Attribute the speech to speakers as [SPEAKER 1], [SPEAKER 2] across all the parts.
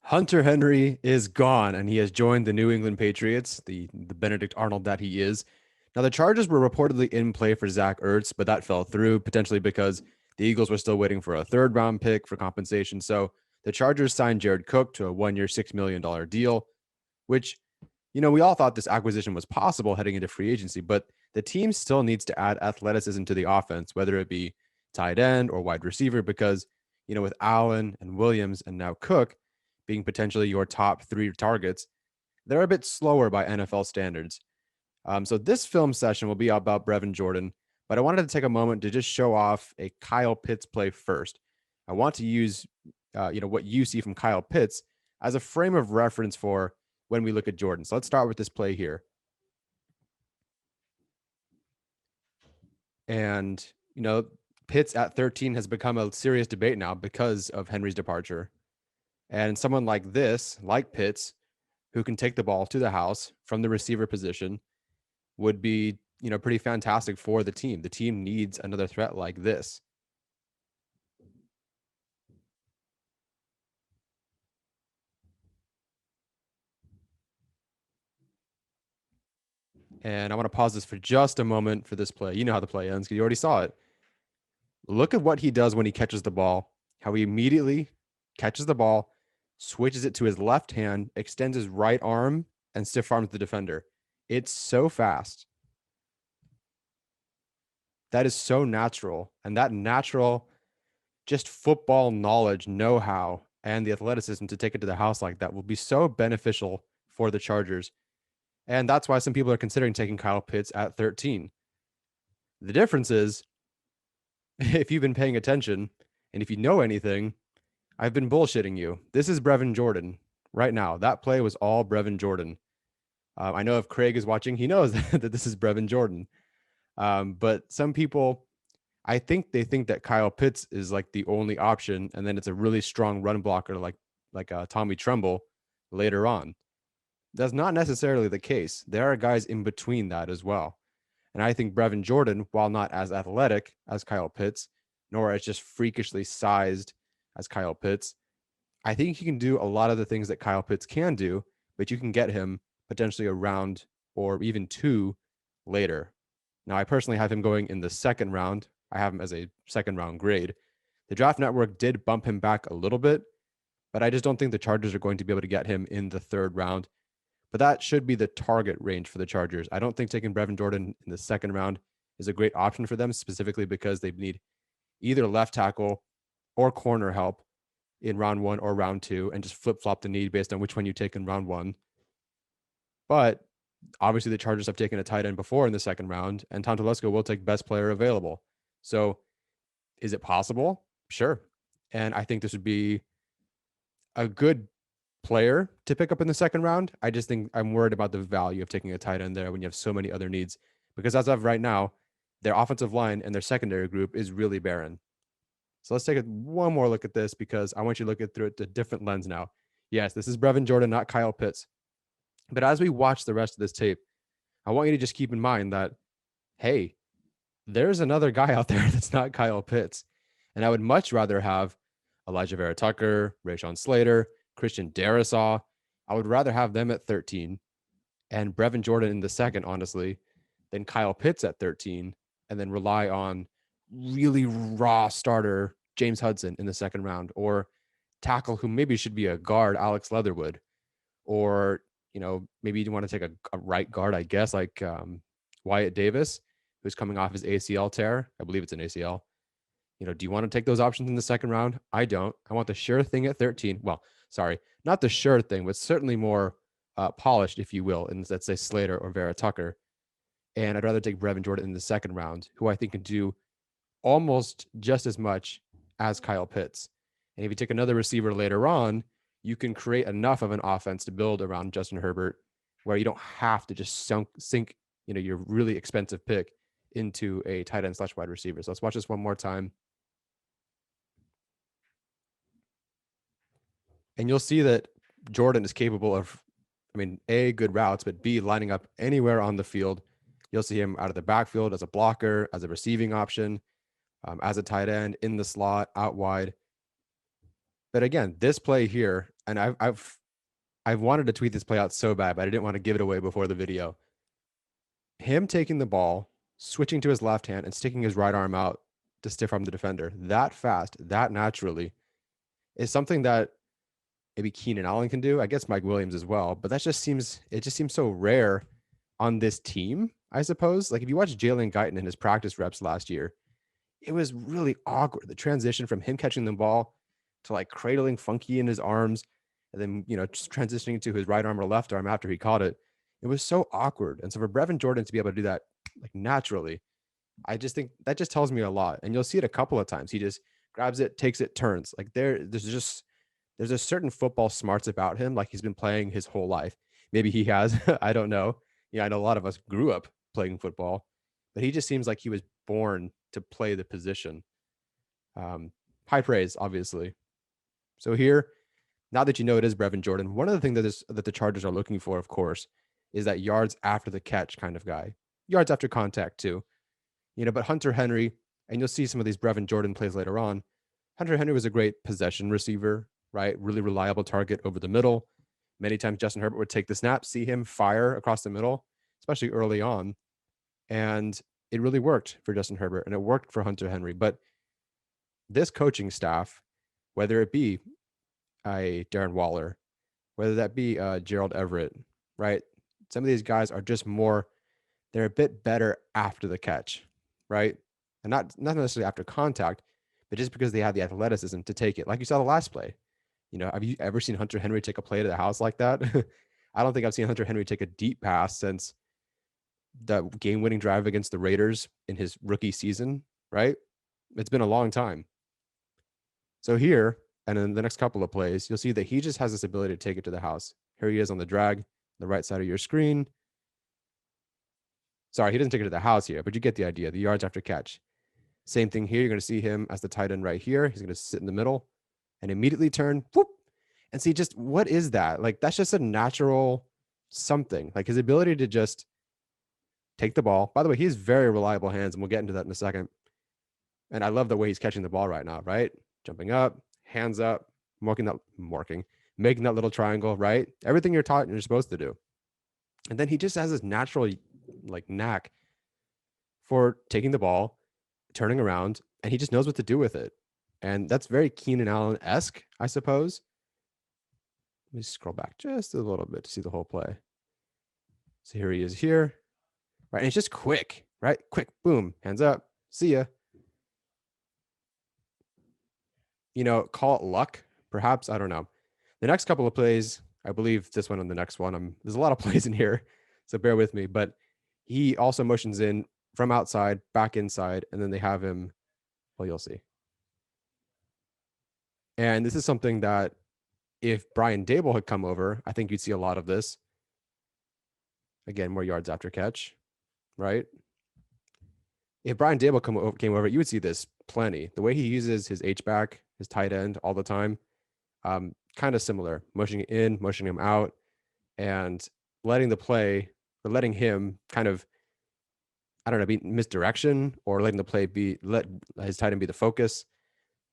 [SPEAKER 1] Hunter Henry is gone, and he has joined the New England Patriots, the Benedict Arnold that he is. Now, the Chargers were reportedly in play for Zach Ertz, but that fell through, potentially because the Eagles were still waiting for a third-round pick for compensation. So the Chargers signed Jared Cook to a one-year, $6 million deal, which, we all thought this acquisition was possible heading into free agency, but the team still needs to add athleticism to the offense, whether it be tight end or wide receiver, because, with Allen and Williams and now Cook being potentially your top three targets, they're a bit slower by NFL standards. So this film session will be about Brevin Jordan, but I wanted to take a moment to just show off a Kyle Pitts play first. I want to use, what you see from Kyle Pitts as a frame of reference for when we look at Jordan. So let's start with this play here. And, Pitts at 13 has become a serious debate now because of Henry's departure. And someone like this, like Pitts, who can take the ball to the house from the receiver position, would be, pretty fantastic for the team. The team needs another threat like this. And I want to pause this for just a moment for this play. You know how the play ends because you already saw it. Look at what he does when he catches the ball, how he immediately catches the ball, switches it to his left hand, extends his right arm, and stiff arms the defender. It's so fast. That is so natural. And that natural, just football knowledge, know-how, and the athleticism to take it to the house like that will be so beneficial for the Chargers. And that's why some people are considering taking Kyle Pitts at 13. The difference is, if you've been paying attention and if you know anything, I've been bullshitting you. This is Brevin Jordan right now. That play was all Brevin Jordan. I know if Craig is watching, he knows that this is Brevin Jordan. But some people, I think they think that Kyle Pitts is like the only option, and then it's a really strong run blocker like Tommy Tremble later on. That's not necessarily the case. There are guys in between that as well. And I think Brevin Jordan, while not as athletic as Kyle Pitts, nor as just freakishly sized as Kyle Pitts, I think he can do a lot of the things that Kyle Pitts can do, but you can get him potentially a round or even two later. Now, I personally have him going in the second round. I have him as a second round grade. The Draft Network did bump him back a little bit, but I just don't think the Chargers are going to be able to get him in the third round. But that should be the target range for the Chargers. I don't think taking Brevin Jordan in the second round is a great option for them, specifically because they need either left tackle or corner help in round one or round two, and just flip flop the need based on which one you take in round one. But obviously, the Chargers have taken a tight end before in the second round, and Tom Telesco will take best player available. So, is it possible? Sure. And I think this would be a good player to pick up in the second round. I just think I'm worried about the value of taking a tight end there when you have so many other needs. Because as of right now, their offensive line and their secondary group is really barren. So let's take one more look at this because I want you to look at through it a different lens now. Yes, this is Brevin Jordan, not Kyle Pitts. But as we watch the rest of this tape, I want you to just keep in mind that, hey, there's another guy out there that's not Kyle Pitts. And I would much rather have Elijah Vera Tucker, Rashawn Slater, Christian Darrisaw. I would rather have them at 13 and Brevin Jordan in the second, honestly, than Kyle Pitts at 13, and then rely on really raw starter James Hudson in the second round, or tackle who maybe should be a guard, Alex Leatherwood, or maybe you want to take a right guard, I guess, like Wyatt Davis, who's coming off his ACL tear. I believe it's an ACL. Do you want to take those options in the second round? I don't. I want the sure thing at 13. Well, sorry, not the sure thing, but certainly more polished, if you will, in let's say Slater or Vera Tucker. And I'd rather take Brevin Jordan in the second round, who I think can do almost just as much as Kyle Pitts. And if you take another receiver later on, you can create enough of an offense to build around Justin Herbert, where you don't have to just sink your really expensive pick into a tight end / wide receiver. So let's watch this one more time. And you'll see that Jordan is capable of, A, good routes, but B, lining up anywhere on the field. You'll see him out of the backfield as a blocker, as a receiving option, as a tight end, in the slot, out wide. But again, this play here, and I've wanted to tweet this play out so bad, but I didn't want to give it away before the video. Him taking the ball, switching to his left hand, and sticking his right arm out to stiff arm the defender that fast, that naturally, is something that maybe Keenan Allen can do. I guess Mike Williams as well, but it just seems so rare on this team, I suppose. Like if you watch Jalen Guyton in his practice reps last year, it was really awkward. The transition from him catching the ball to like cradling Funky in his arms and then, just transitioning to his right arm or left arm after he caught it. It was so awkward. And so for Brevin Jordan to be able to do that like naturally, I just think that just tells me a lot. And you'll see it a couple of times. He just grabs it, takes it, turns. Like there's a certain football smarts about him, like he's been playing his whole life. Maybe he has. I don't know. Yeah, I know a lot of us grew up playing football, but he just seems like he was born to play the position. Um, High praise, obviously. So here, now that you know it is Brevin Jordan, one of the things that the Chargers are looking for, of course, is that yards after the catch kind of guy, yards after contact too. But Hunter Henry, and you'll see some of these Brevin Jordan plays later on. Hunter Henry was a great possession receiver, right? Really reliable target over the middle. Many times Justin Herbert would take the snap, see him fire across the middle, especially early on. And it really worked for Justin Herbert and it worked for Hunter Henry. But this coaching staff, whether it be a Darren Waller, whether that be Gerald Everett, right? Some of these guys are just more, they're a bit better after the catch, right? And not necessarily after contact, but just because they have the athleticism to take it. Like you saw the last play. Have you ever seen Hunter Henry take a play to the house like that? I don't think I've seen Hunter Henry take a deep pass since the game-winning drive against the Raiders in his rookie season, right? It's been a long time. So here, and in the next couple of plays, you'll see that he just has this ability to take it to the house. Here he is on the drag, the right side of your screen. Sorry, he doesn't take it to the house here, but you get the idea. The yards after catch. Same thing here. You're going to see him as the tight end right here. He's going to sit in the middle and immediately turn, whoop, and see just what is that? Like, that's just a natural something. Like his ability to just take the ball. That way, he has very reliable hands, and we'll get into that in a second. And I love the way he's catching the ball right now, right? Jumping up, hands up, making that little triangle, right? Everything you're taught and you're supposed to do. And then he just has this natural like knack for taking the ball, turning around, and he just knows what to do with it. And that's very Keenan Allen-esque, I suppose. Let me scroll back just a little bit to see the whole play. So here he is here, right? And it's just quick, right? Quick, boom, hands up, see ya. Call it luck, perhaps. I don't know. The next couple of plays, I believe this one and the next one, there's a lot of plays in here, so bear with me. But he also motions in from outside, back inside, and then they have him, well, you'll see. And this is something that if Brian Dable had come over, I think you'd see a lot of this. Again, more yards after catch, right? If Brian Dable came over, you would see this plenty. The way he uses his H-back, his tight end all the time, kind of similar. Motioning in, motioning him out, and letting him kind of, I don't know, be misdirection or letting the play let his tight end be the focus.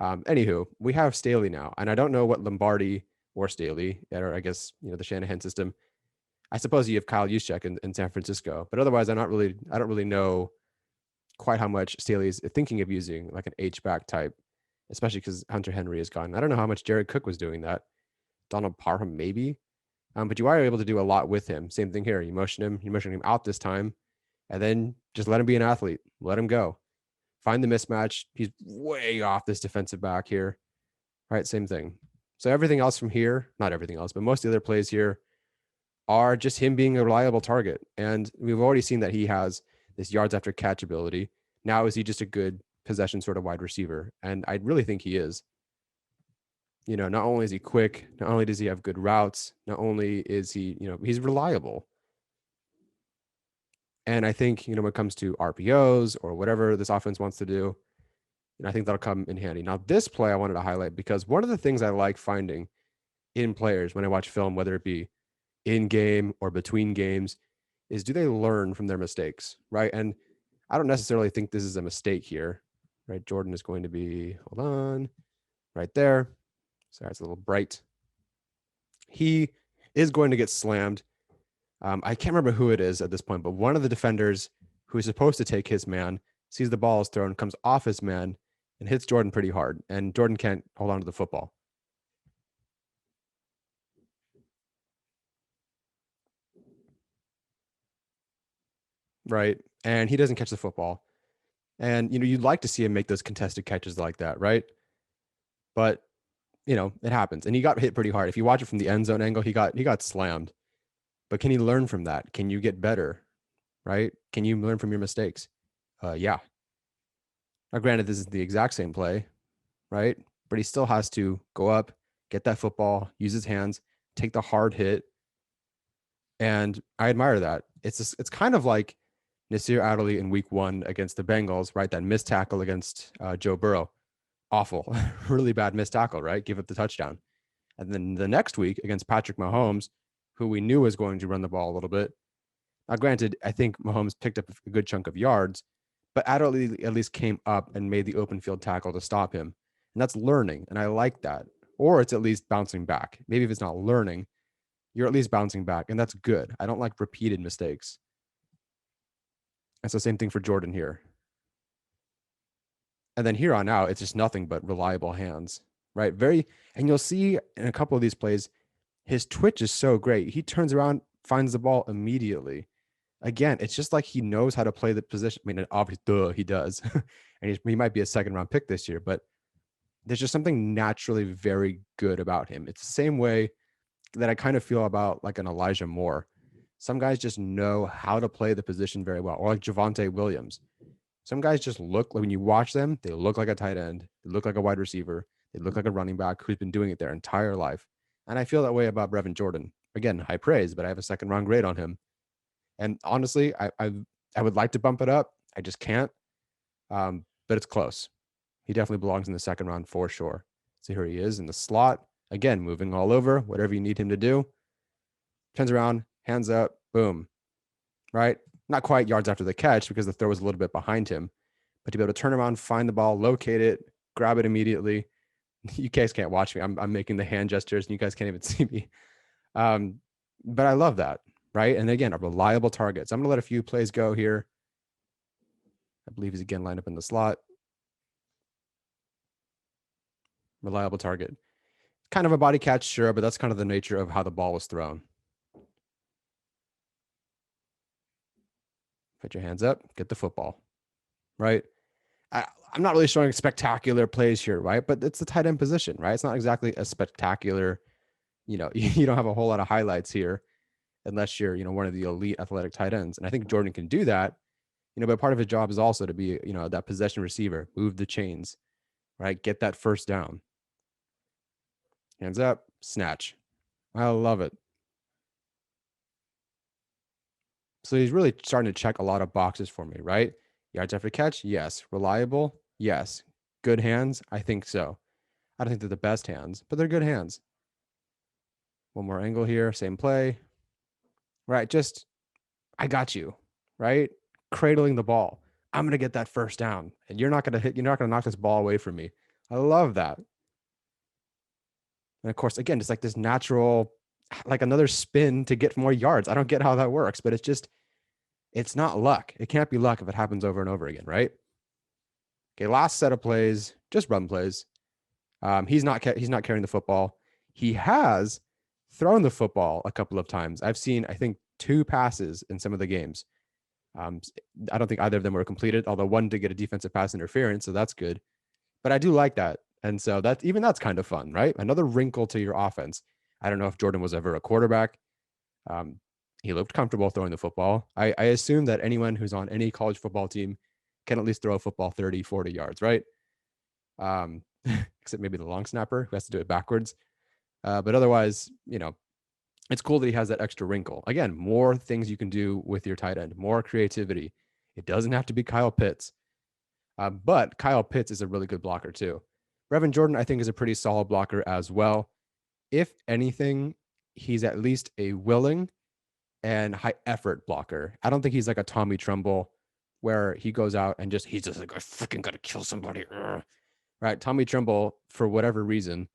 [SPEAKER 1] Anywho, we have Staley now, and I don't know what Lombardi or Staley, or I guess, the Shanahan system. I suppose you have Kyle Juszczyk in San Francisco, but otherwise I don't really know quite how much Staley is thinking of using like an H-back type, especially because Hunter Henry is gone. I don't know how much Jared Cook was doing that. Donald Parham, maybe. But you are able to do a lot with him. Same thing here. You motion him out this time, and then just let him be an athlete. Let him go. Find the mismatch. He's way off this defensive back here. All right, same thing. So everything else from here, not everything else, but most of the other plays here are just him being a reliable target. And we've already seen that he has this yards after catch ability. Now, is he just a good possession sort of wide receiver? And I really think he is. Not only is he quick, not only does he have good routes, not only is he, he's reliable. And I think, when it comes to RPOs or whatever this offense wants to do, I think that'll come in handy. Now, this play I wanted to highlight because one of the things I like finding in players when I watch film, whether it be in game or between games, is do they learn from their mistakes, right? And I don't necessarily think this is a mistake here, right? Jordan is going to be, hold on, right there. Sorry, it's a little bright. He is going to get slammed. I can't remember who it is at this point, but one of the defenders who is supposed to take his man sees the ball is thrown, comes off his man, and hits Jordan pretty hard. And Jordan can't hold on to the football. Right. And he doesn't catch the football. And, you'd like to see him make those contested catches like that. Right. But, it happens. And he got hit pretty hard. If you watch it from the end zone angle, he got slammed. But can you learn from that? Can you get better? Right. Can you learn from your mistakes? Yeah. Now, granted, this is the exact same play, right? But he still has to go up, get that football, use his hands, take the hard hit. And I admire that. It's kind of like Nasir Adderley in week 1 against the Bengals, right? That missed tackle against Joe Burrow. Awful, really bad missed tackle, right? Give up the touchdown. And then the next week against Patrick Mahomes, who we knew was going to run the ball a little bit. Now, granted, I think Mahomes picked up a good chunk of yards, but Adderley at least came up and made the open field tackle to stop him. And that's learning. And I like that. Or it's at least bouncing back. Maybe if it's not learning, you're at least bouncing back. And that's good. I don't like repeated mistakes. It's the same thing for Jordan here. And then here on out, it's just nothing but reliable hands, right? And you'll see in a couple of these plays, his twitch is so great. He turns around, finds the ball immediately. Again, it's just like he knows how to play the position. I mean, obviously, he does. And he might be a second round pick this year, but there's just something naturally very good about him. It's the same way that I kind of feel about like an Elijah Moore. Some guys just know how to play the position very well, or like Javonte Williams. Some guys just look like, when you watch them, they look like a tight end, they look like a wide receiver, they look like a running back who's been doing it their entire life. And I feel that way about Brevin Jordan. Again, high praise, but I have a second round grade on him. And honestly, I would like to bump it up. I just can't. But it's close. He definitely belongs in the second round for sure. So here he is in the slot. Again, moving all over, whatever you need him to do. Turns around, hands up, boom. Right? Not quite yards after the catch because the throw was a little bit behind him. But to be able to turn around, find the ball, locate it, grab it immediately. You guys can't watch me. I'm making the hand gestures and you guys can't even see me. But I love that. Right? And again, a reliable target. So I'm going to let a few plays go here. I believe he's again lined up in the slot. Reliable target. Kind of a body catch, sure, but that's kind of the nature of how the ball was thrown. Put your hands up, get the football, right? I'm not really showing spectacular plays here, right? But it's the tight end position, right? It's not exactly a spectacular, you don't have a whole lot of highlights here unless you're, one of the elite athletic tight ends. And I think Jordan can do that, but part of his job is also to be, that possession receiver, move the chains, right? Get that first down. Hands up, snatch. I love it. So he's really starting to check a lot of boxes for me, right? Yards after catch, yes. Reliable, yes. Good hands, I think so. I don't think they're the best hands, but they're good hands. One more angle here, same play. Right, just, I got you, right? Cradling the ball. I'm going to get that first down, and you're not going to knock this ball away from me. I love that. And of course, again, just like this natural, like another spin to get more yards. I don't get how that works, but it's not luck. It can't be luck if it happens over and over again, right? Okay, last set of plays, just run plays. He's not carrying the football. He has thrown the football a couple of times. I've seen, I think, 2 passes in some of the games. I don't think either of them were completed, although one did get a defensive pass interference, so that's good. But I do like that. And so that's kind of fun, right? Another wrinkle to your offense. I don't know if Jordan was ever a quarterback. He looked comfortable throwing the football. I assume that anyone who's on any college football team can at least throw a football 30, 40 yards, right? Except maybe the long snapper who has to do it backwards. But otherwise, it's cool that he has that extra wrinkle. Again, more things you can do with your tight end, more creativity. It doesn't have to be Kyle Pitts. But Kyle Pitts is a really good blocker too. Brevin Jordan, I think, is a pretty solid blocker as well. If anything, he's at least a willing and high effort blocker. I don't think he's like a Tommy Trumbull where he goes out and he's just like, I freaking got to kill somebody. Right. Tommy Trumbull, for whatever reason,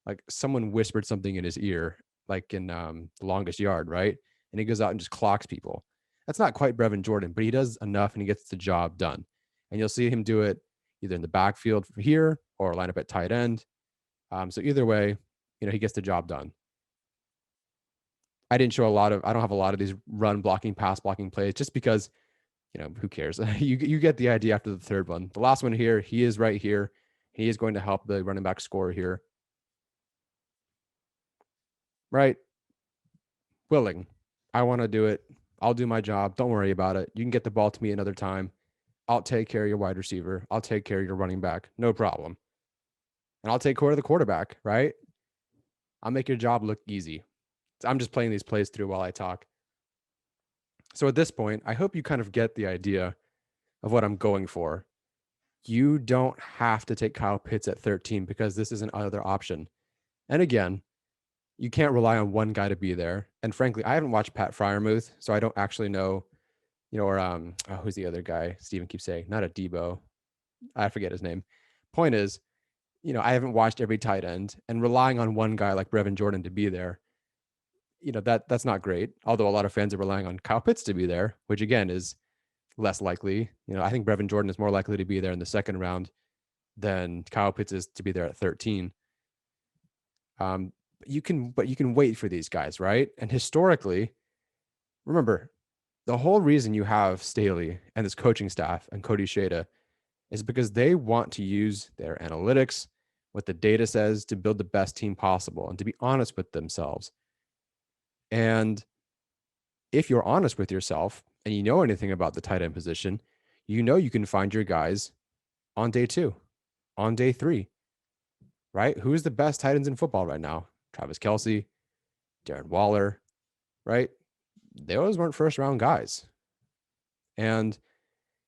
[SPEAKER 1] like someone whispered something in his ear like in the longest yard, right? And he goes out and just clocks people. That's not quite Brevin Jordan, but he does enough and he gets the job done. And you'll see him do it either in the backfield for here or line up at tight end. So either way, he gets the job done. I don't have a lot of these run blocking, pass blocking plays just because, who cares? You get the idea after the third one. The last one here, he is right here. He is going to help the running back score here. Right? Willing. I want to do it. I'll do my job. Don't worry about it. You can get the ball to me another time. I'll take care of your wide receiver. I'll take care of your running back. No problem. And I'll take care of the quarterback, right? I'll make your job look easy. I'm just playing these plays through while I talk. So at this point, I hope you kind of get the idea of what I'm going for. You don't have to take Kyle Pitts at 13 because this is another option. And again, you can't rely on one guy to be there. And frankly, I haven't watched Pat Fryermuth, so I don't actually know, or who's the other guy? Steven keeps saying, not a Debo. I forget his name. Point is, I haven't watched every tight end, and relying on one guy like Brevin Jordan to be there, that's not great. Although a lot of fans are relying on Kyle Pitts to be there, which again is less likely. I think Brevin Jordan is more likely to be there in the second round than Kyle Pitts is to be there at 13. But you can wait for these guys, right? And historically, remember, the whole reason you have Staley and this coaching staff and Cody Shada is because they want to use their analytics, what the data says, to build the best team possible and to be honest with themselves. And if you're honest with yourself and you know anything about the tight end position, you can find your guys on day 2, on day 3, right? Who is the best tight ends in football right now? Travis Kelce, Darren Waller, right? Those weren't first round guys. And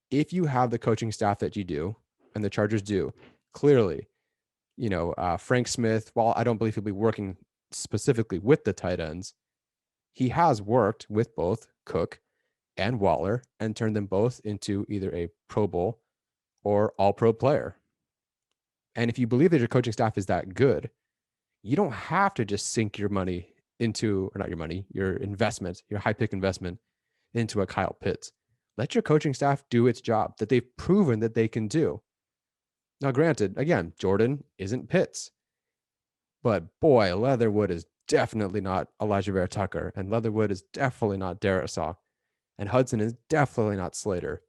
[SPEAKER 1] if you have the coaching staff that you do, and the Chargers do, clearly, Frank Smith, while I don't believe he'll be working specifically with the tight ends, he has worked with both Cook and Waller and turned them both into either a Pro Bowl or All-Pro player. And if you believe that your coaching staff is that good, you don't have to just sink your money into, or not your money, your investment, your high-pick investment into a Kyle Pitts. Let your coaching staff do its job that they've proven that they can do. Now, granted, again, Jordan isn't Pitts, but boy, Leatherwood is definitely not Elijah Vera Tucker, and Leatherwood is definitely not Darisaw, and Hudson is definitely not Slater,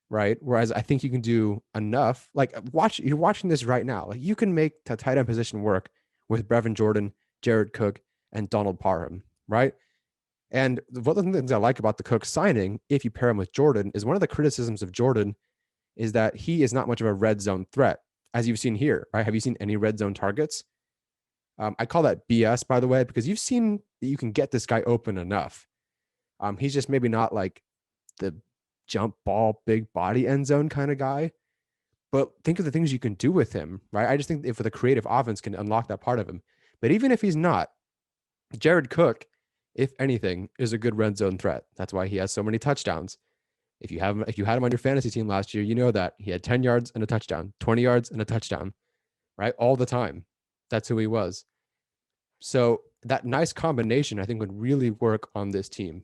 [SPEAKER 1] right? Whereas I think you can do enough. Like, you're watching this right now. Like, you can make the tight end position work with Brevin Jordan, Jared Cook, and Donald Parham, right? And one of the things I like about the Cook signing, if you pair him with Jordan, is one of the criticisms of Jordan is that he is not much of a red zone threat, as you've seen here, right? Have you seen any red zone targets? I call that BS, by the way, because you've seen that you can get this guy open enough. He's just maybe not like the jump ball, big body end zone kind of guy. But think of the things you can do with him, right? I just think if the creative offense can unlock that part of him. But even if he's not, Jared Cook, if anything, is a good red zone threat. That's why he has so many touchdowns. If you had him on your fantasy team last year, you know that he had 10 yards and a touchdown, 20 yards and a touchdown, right? All the time. That's who he was. So that nice combination, I think, would really work on this team.